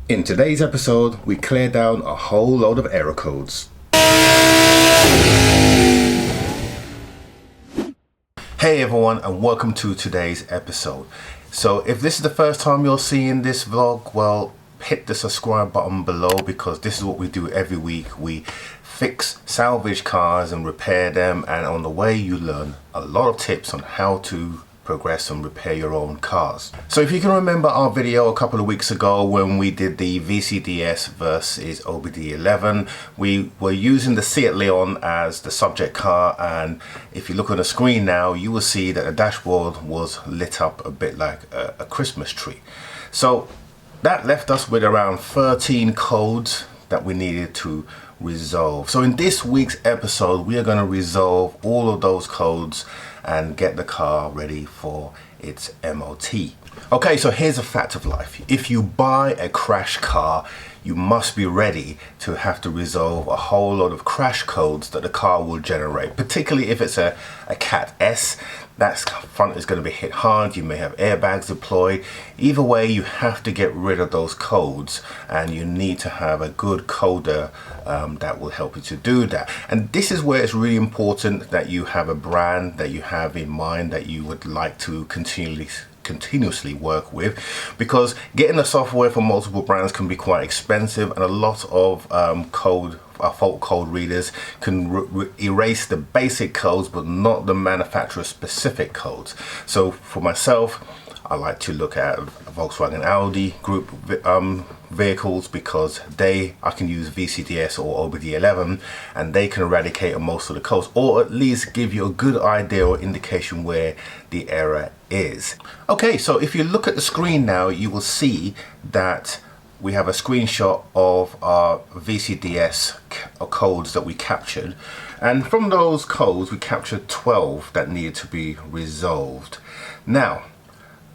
In today's episode, we clear down a whole load of error codes. Hey everyone, and welcome to today's episode. So if this is the first time you're seeing this vlog, well, hit the subscribe button below, because this is what we do every week. We fix salvage cars and repair them, and on the way you learn a lot of tips on how to progress and repair your own cars. So if you can remember our video a couple of weeks ago when we did the VCDS versus OBDeleven, we were using the Seat Leon as the subject car, and if you look on the screen now, you will see that the dashboard was lit up a bit like a Christmas tree. So that left us with around 13 codes that we needed to resolve. So in this week's episode, we are going to resolve all of those codes and get the car ready for its MOT. Okay, so here's a fact of life. If you buy a crash car, you must be ready to have to resolve a whole lot of crash codes that the car will generate, particularly if it's a Cat S. That front is going to be hit hard. You may have airbags deployed. Either way, you have to get rid of those codes, and you need to have a good coder that will help you to do that. And this is where it's really important that you have a brand that you have in mind that you would like to continuously work with, because getting the software for multiple brands can be quite expensive, and a lot of fault code readers can erase the basic codes but not the manufacturer specific codes. So for myself, I like to look at Volkswagen Audi group vehicles, because I can use VCDS or OBDeleven, and they can eradicate most of the codes, or at least give you a good idea or indication where the error is. Okay, so if you look at the screen now, you will see that we have a screenshot of our VCDS codes that we captured, and from those codes we captured 12 that needed to be resolved. Now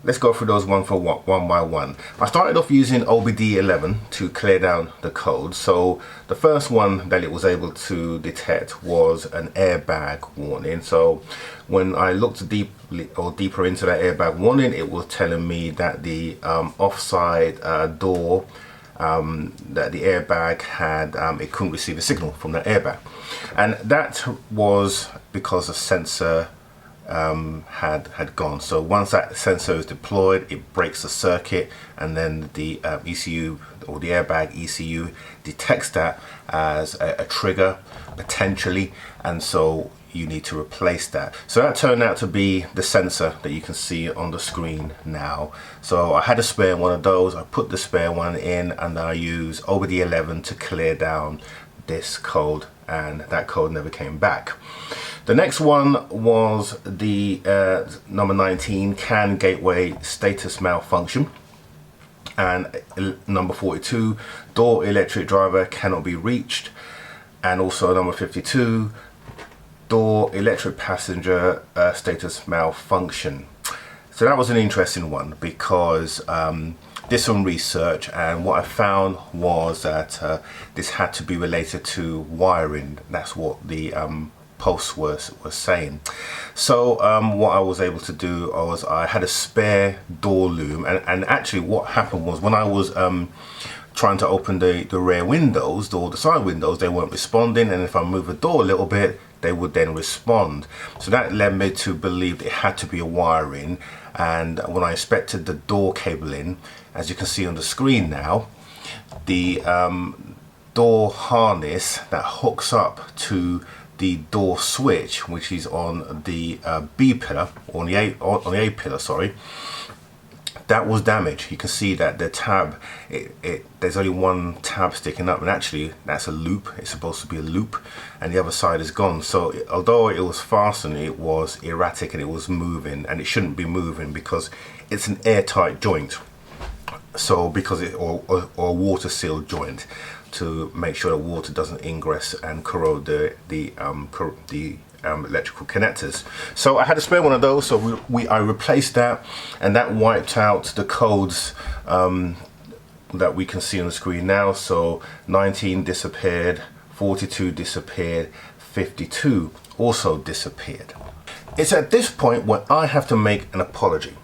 let's go through those one by one. I started off using OBDeleven to clear down the code. So the first one that it was able to detect was an airbag warning. So when I looked deeper into that airbag warning, it was telling me that the offside door that the airbag had, it couldn't receive a signal from that airbag, and that was because the sensor had gone. So once that sensor is deployed, it breaks the circuit, and then the ECU or the airbag ECU detects that as a trigger potentially, and so you need to replace that. So that turned out to be the sensor that you can see on the screen now. So I had a spare one of those. I put the spare one in, and I use OBDeleven to clear down this code, and that code never came back. The next one was the number 19, CAN gateway status malfunction, and number 42, door electric driver cannot be reached, and also number 52, door electric passenger status malfunction. So that was an interesting one, because did some research, and what I found was that this had to be related to wiring. That's what the post was saying. So what I was able to do was I had a spare door loom, and actually what happened was when I was trying to open the rear windows or the side windows, they weren't responding, and if I move the door a little bit, they would then respond. So that led me to believe it had to be a wiring. And when I inspected the door cabling, as you can see on the screen now, the door harness that hooks up to the door switch, which is on the B pillar, or on the A pillar, sorry, that was damaged. You can see that the tab, there's only one tab sticking up, and actually that's a loop. It's supposed to be a loop, and the other side is gone. So although it was fastened, it was erratic and it was moving, and it shouldn't be moving because it's an airtight joint. So because or a water sealed joint, to make sure the water doesn't ingress and corrode the electrical connectors. So I had a spare one of those, so I replaced that, and that wiped out the codes that we can see on the screen now. So 19 disappeared, 42 disappeared, 52 also disappeared. It's at this point where I have to make an apology.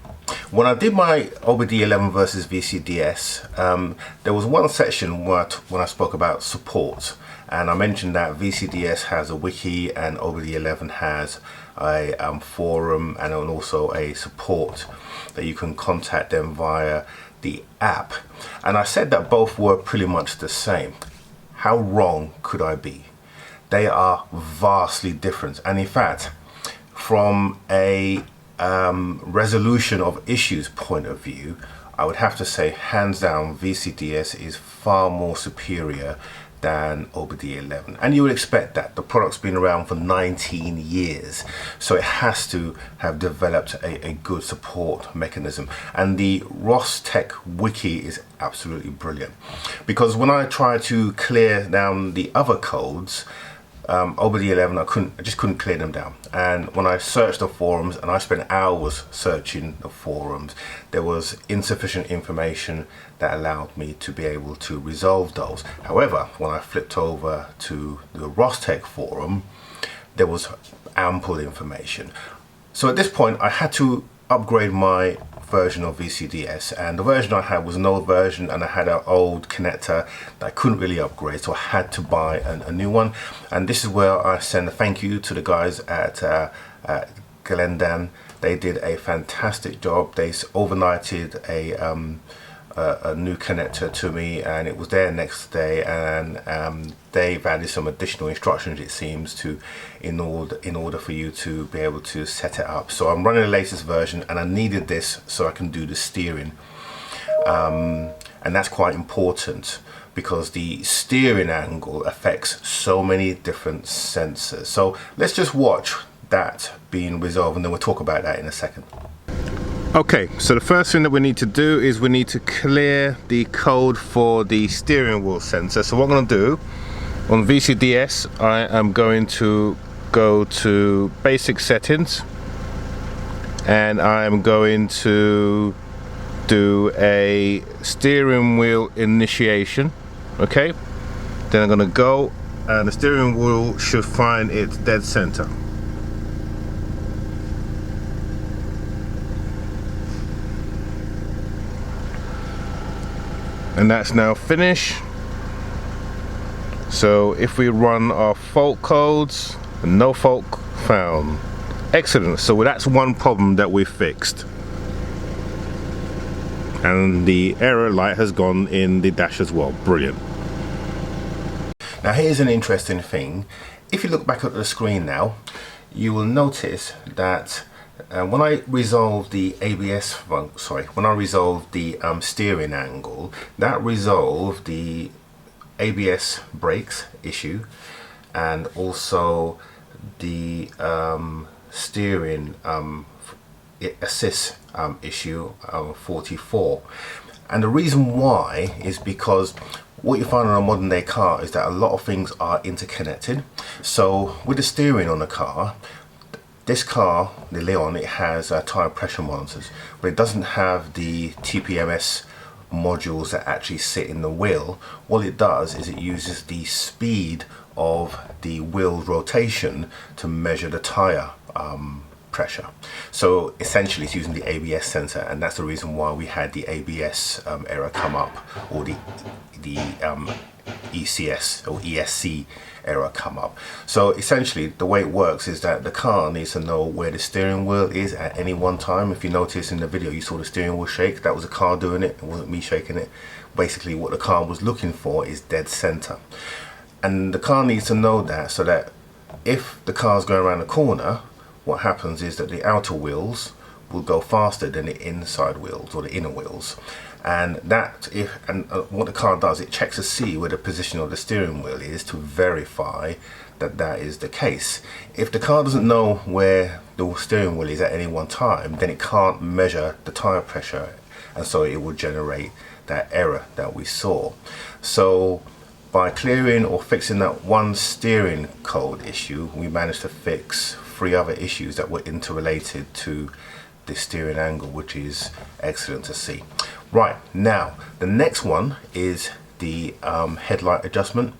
When I did my OBDeleven versus VCDS, there was one section where when I spoke about support, and I mentioned that VCDS has a wiki and OBDeleven has a forum and also a support that you can contact them via the app. And I said that both were pretty much the same. How wrong could I be? They are vastly different, and in fact, from a resolution of issues point of view, I would have to say hands down VCDS is far more superior than OBDeleven, and you would expect that. The product's been around for 19 years, so it has to have developed a good support mechanism. And the Rostec wiki is absolutely brilliant, because when I try to clear down the other codes, OBDeleven, I just couldn't clear them down. And when I searched the forums, and I spent hours searching the forums, there was insufficient information that allowed me to be able to resolve those. However, when I flipped over to the Rostec forum, there was ample information. So at this point, I had to upgrade my version of VCDS, and the version I had was an old version, and I had an old connector that I couldn't really upgrade, so I had to buy a new one. And this is where I send a thank you to the guys at Headlamps. They did a fantastic job. They overnighted a new connector to me, and it was there next day, and they've added some additional instructions, it seems, to in order for you to be able to set it up. So I'm running the latest version, and I needed this so I can do the steering, and that's quite important because the steering angle affects so many different sensors. So let's just watch that being resolved, and then we'll talk about that in a second. Okay, so the first thing that we need to do is we need to clear the code for the steering wheel sensor. So what I'm going to do on VCDS, I am going to go to basic settings, and I am going to do a steering wheel initiation. Okay, then I'm going to go, and the steering wheel should find its dead center. And that's now finished. So if we run our fault codes, no fault found. Excellent. So that's one problem that we fixed. And the error light has gone in the dash as well. Brilliant. Now here's an interesting thing. If you look back at the screen now, you will notice that when I resolved the when I resolved the steering angle, that resolved the ABS brakes issue, and also the steering assist issue 44. And the reason why is because what you find on a modern day car is that a lot of things are interconnected. So with the steering on the car, this car, the Leon, it has tire pressure monitors, but it doesn't have the TPMS modules that actually sit in the wheel. What it does is it uses the speed of the wheel's rotation to measure the tire pressure. So essentially it's using the ABS sensor, and that's the reason why we had the ABS error come up, or the ECS or ESC error come up. So essentially the way it works is that the car needs to know where the steering wheel is at any one time. If you notice in the video, you saw the steering wheel shake. That was the car doing it. It wasn't me shaking it. Basically what the car was looking for is dead center, and the car needs to know that, so that if the car's going around the corner, what happens is that the outer wheels will go faster than the inside wheels or the inner wheels. And what the car does, it checks to see where the position of the steering wheel is to verify that that is the case. If the car doesn't know where the steering wheel is at any one time, then it can't measure the tire pressure, and so it will generate that error that we saw. So by clearing or fixing that one steering code issue, we managed to fix 3 other issues that were interrelated to the steering angle, which is excellent to see. Right, now the next one is the headlight adjustment.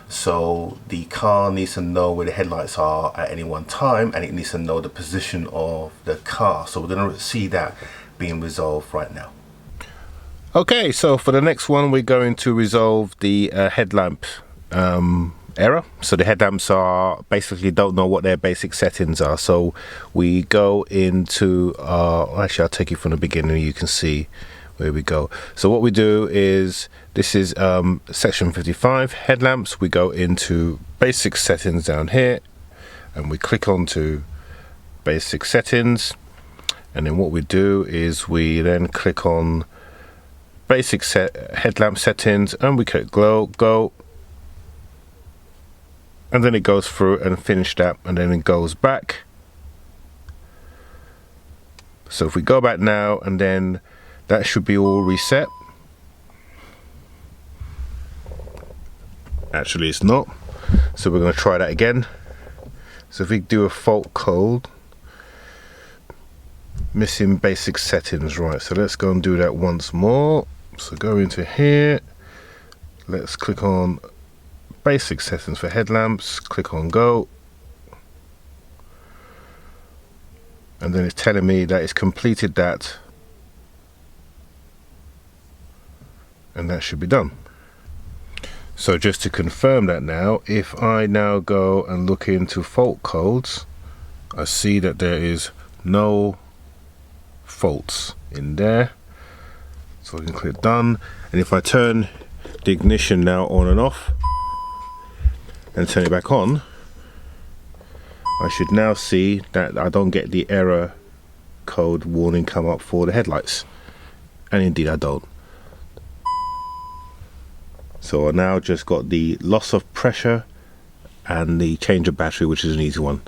So the car needs to know where the headlights are at any one time, and it needs to know the position of the car. So we're going to see that being resolved right now. Okay, so for the next one, we're going to resolve the headlamp error. So the headlamps are basically don't know what their basic settings are. So we go into actually I'll take you from the beginning. You can see where we go. So what we do is, this is section 55 headlamps. We go into basic settings down here and we click onto basic settings, and then what we do is we then click on basic headlamp settings and we click go, and then it goes through and finish that, and then it goes back. So if we go back now, and then that should be all reset. Actually it's not, so we're going to try that again. So if we do a fault code, missing basic settings, right, so let's go and do that once more. So go into here, let's click on basic settings for headlamps, click on go, and then it's telling me that it's completed that, and that should be done. So just to confirm that now, if I now go and look into fault codes, I see that there is no faults in there, so I can click done. And if I turn the ignition now on and off and turn it back on, I should now see that I don't get the error code warning come up for the headlights, and indeed I don't. So I now just got the loss of pressure and the change of battery, which is an easy one,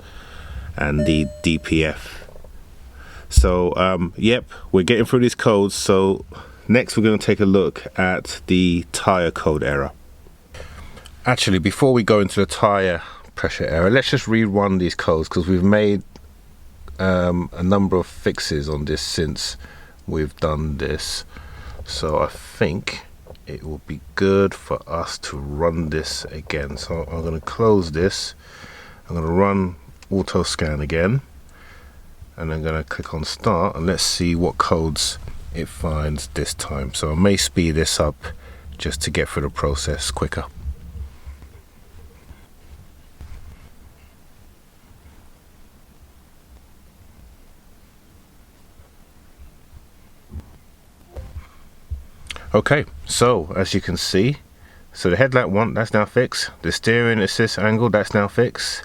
and the DPF. So yep, we're getting through these codes. So next we're going to take a look at the tire code error. Actually, before we go into the tire pressure error, let's just rerun these codes, because we've made a number of fixes on this since we've done this. So I think it will be good for us to run this again. So I'm going to close this, I'm going to run auto scan again, and I'm going to click on start, and let's see what codes it finds this time. So I may speed this up just to get through the process quicker. Okay, so as you can see, so the headlamp one, that's now fixed. The steering assist angle, that's now fixed.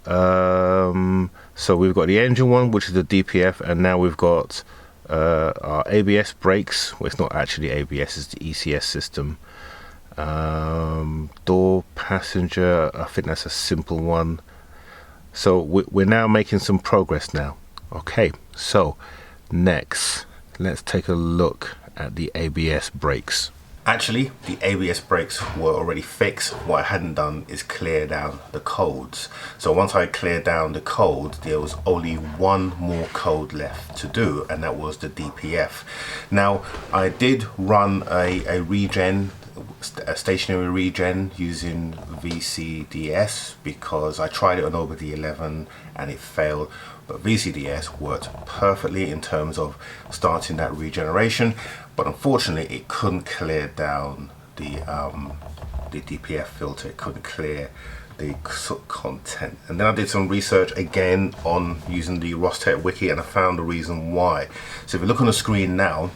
So we've got the engine one, which is the DPF, and now we've got our ABS brakes. Well, it's not actually ABS, it's the ECS system. Door passenger, I think that's a simple one. So we're now making some progress now. Okay, so next let's take a look at the ABS brakes. Actually, the ABS brakes were already fixed. What I hadn't done is clear down the codes. So once I cleared down the code, there was only one more code left to do, and that was the DPF. Now, I did run a regen, a stationary regen using VCDS, because I tried it on OBDeleven and it failed. But VCDS worked perfectly in terms of starting that regeneration, but unfortunately it couldn't clear down the DPF filter. It couldn't clear the soot content. And then I did some research again on using the Rostec wiki, and I found the reason why. So if you look on the screen now,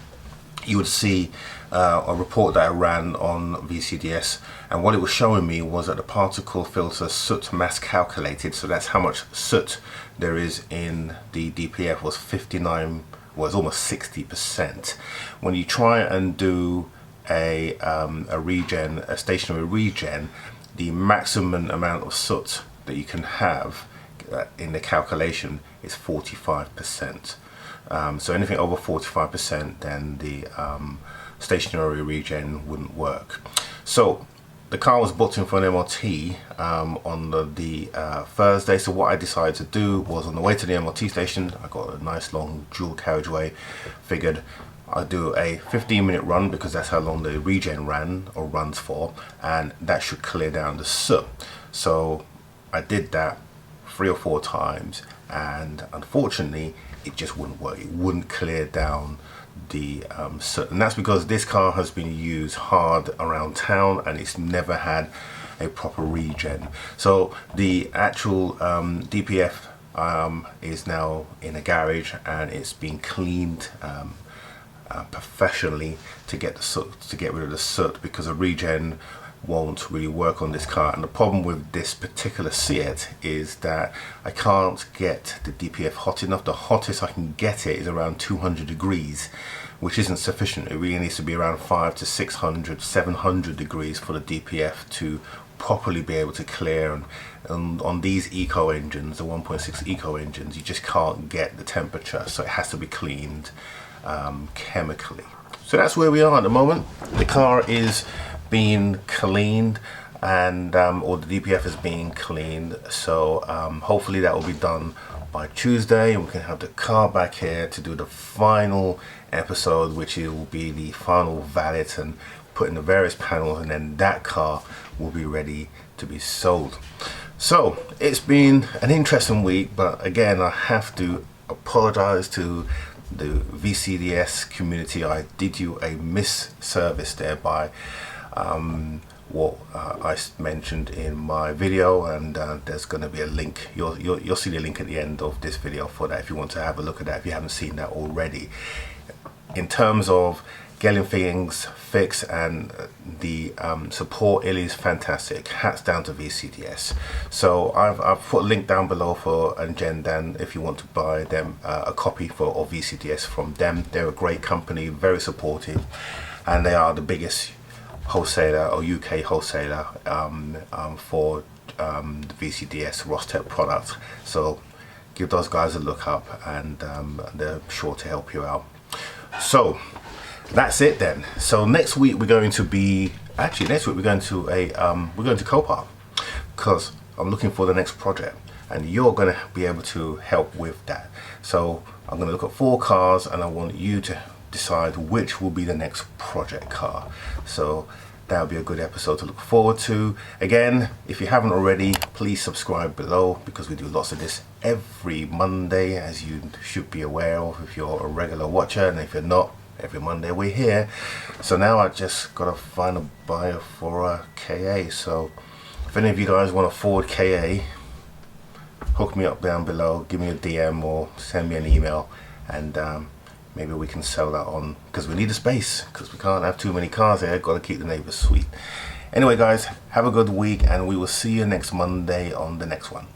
you would see a report that I ran on VCDS, and what it was showing me was that the particle filter soot mass calculated, so that's how much soot there is in the DPF, was 59, was almost 60%. When you try and do a regen, a stationary regen, the maximum amount of soot that you can have in the calculation is 45%. So anything over 45%, then the stationary regen wouldn't work. So the car was booked in for an MOT on the Thursday. So what I decided to do was, on the way to the MOT station, I got a nice long dual carriageway, figured I'd do a 15-minute run, because that's how long the regen runs for, and that should clear down the soot. So I did that 3 or 4 times, and unfortunately it just wouldn't work. It wouldn't clear down the soot, and that's because this car has been used hard around town and it's never had a proper regen. So the actual DPF is now in a garage and it's been cleaned professionally to get the soot, to get rid of the soot, because a regen won't really work on this car. And the problem with this particular Seat is that I can't get the DPF hot enough. The hottest I can get it is around 200 degrees, which isn't sufficient. It really needs to be around 500 to 600, 700 degrees for the DPF to properly be able to clear. And on these eco engines, the 1.6 eco engines, you just can't get the temperature, so it has to be cleaned chemically. So that's where we are at the moment. The car is being cleaned, and or the DPF is being cleaned, so hopefully that will be done by Tuesday, and we can have the car back here to do the final episode, which will be the final valet and put in the various panels, and then that car will be ready to be sold. So it's been an interesting week, but again, I have to apologize to the VCDS community. I did you a misservice there by what I mentioned in my video, and there's going to be a link. You'll see the link at the end of this video for that if you want to have a look at that, if you haven't seen that already. In terms of getting things fixed and the support, it is fantastic. Hats down to VCDS. So I've put a link down below for Agendan if you want to buy them a copy of VCDS from them. They're a great company, very supportive, and they are the biggest wholesaler or UK wholesaler for the VCDS Rostec products. So give those guys a look up, and they're sure to help you out. So that's it then. So next week we're going to be, actually next week we're going to Copart, because I'm looking for the next project, and you're going to be able to help with that. So I'm going to look at 4 cars, and I want you to decide which will be the next project car. So that'll be a good episode to look forward to. Again, if you haven't already, please subscribe below, because we do lots of this every Monday, as you should be aware of if you're a regular watcher, and if you're not, every Monday we're here. So now I just gotta find a buyer for a KA. So if any of you guys want a Ford KA, hook me up down below, give me a DM or send me an email, and maybe we can sell that on, because we need a space, because we can't have too many cars here. Got to keep the neighbors sweet. Anyway guys, have a good week, and we will see you next Monday on the next one.